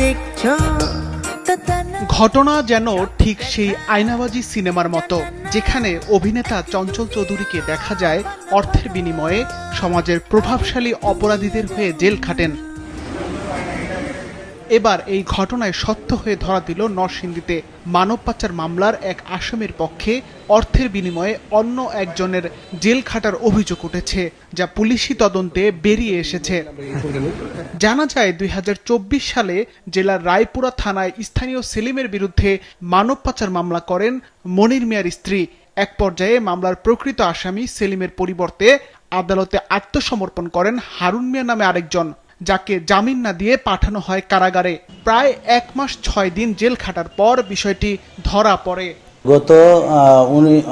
দেখছো ঘটনা যেন ঠিক সেই আয়নাবাজি সিনেমার মতো, যেখানে অভিনেতা চঞ্চল চৌধুরীকে দেখা যায় অর্থের বিনিময়ে সমাজের প্রভাবশালী অপরাধীদের হয়ে জেল খাটেন। এবার এই ঘটনায় সত্য হয়ে ধরা দিল নরসিংদীতে মানব পাচার মামলার এক আসামির পক্ষে অর্থের বিনিময়ে অন্য একজনের জেল খাটার অভিযোগ উঠেছে, যা পুলিশি তদন্তে বেরিয়ে এসেছে। জানা যায় ২০২৪ সালে জেলার রায়পুরা থানায় স্থানীয় সেলিমের বিরুদ্ধে মানব পাচার মামলা করেন মনির মিয়ার স্ত্রী। এক পর্যায়ে মামলার প্রকৃত আসামি সেলিমের পরিবর্তে আদালতে আত্মসমর্পণ করেন হারুন মিয়া নামে আরেকজন, যাকে জামিন না দিয়ে পাঠানো হয় কারাগারে। প্রায় ১ মাস ৬ দিন জেল খাটার পর বিষয়টি ধরা পড়ে। গত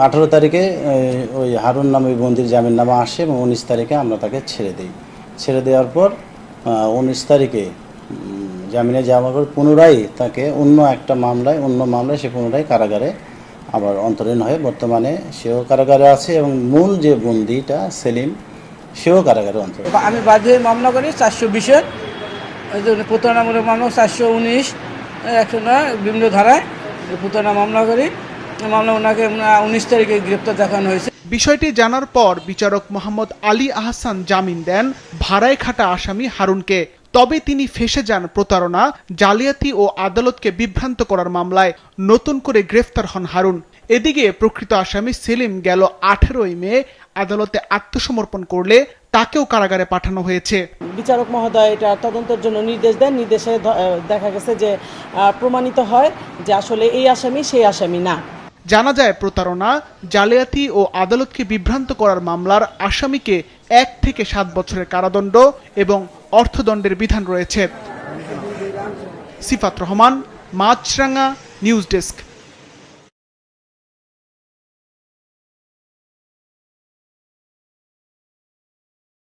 18 তারিখে ওই হারুন নামে বন্দির জামিননামা আসে এবং 19 তারিখে আমরা তাকে ছেড়ে দিই। ছেড়ে দেওয়ার পর 19 তারিখে জামিনে যাওয়ার পর পুনরায় তাকে অন্য মামলায় সে পুনরায় কারাগারে আবার অন্তরীণ হয়। বর্তমানে সেও কারাগারে আছে এবং মূল যে বন্দিটা সেলিম সেও কারাগারে অন্তরীণ। আমি বাধ্য হয়ে মামলা করি 420-এর, প্রতারণামূলক মামলা 419 বিভিন্ন ধারায় প্রতারণা মামলা করি। মামলা ওনাকে 19 তারিখে গ্রেপ্তার দেখানো হয়েছে। বিষয়টি জানার পর বিচারক মোহাম্মদ আলী আহসান জামিন দেন ভাড়ায় খাটা আসামি হারুনকে। তবে তিনি ফেঁসে যান প্রতারণা, জালিয়াতি ও আদালতকে বিভ্রান্ত করার মামলায়। নতুন করে গ্রেফতার হন হারুন। এদিকে প্রকৃত আসামি সেলিম গেল 18 মে আদালতে আত্মসমর্পণ করলে তাকেও কারাগারে পাঠানো হয়েছে। বিচারক মহোদয় এটা তদন্তের জন্য নির্দেশ দেন। নির্দেশে দেখা গেছে যে প্রমাণিত হয় যে আসলে এই আসামি সেই আসামি না। জানা যায় প্রতারণা, জালিয়াতি ও আদালতকে বিভ্রান্ত করার মামলার আসামিকে 1 থেকে 7 বছরের কারাদণ্ড এবং অর্থদণ্ডের বিধান রয়েছে। সিফাত রহমান, মাছরাঙ্গা, নিউজ ডেস্ক।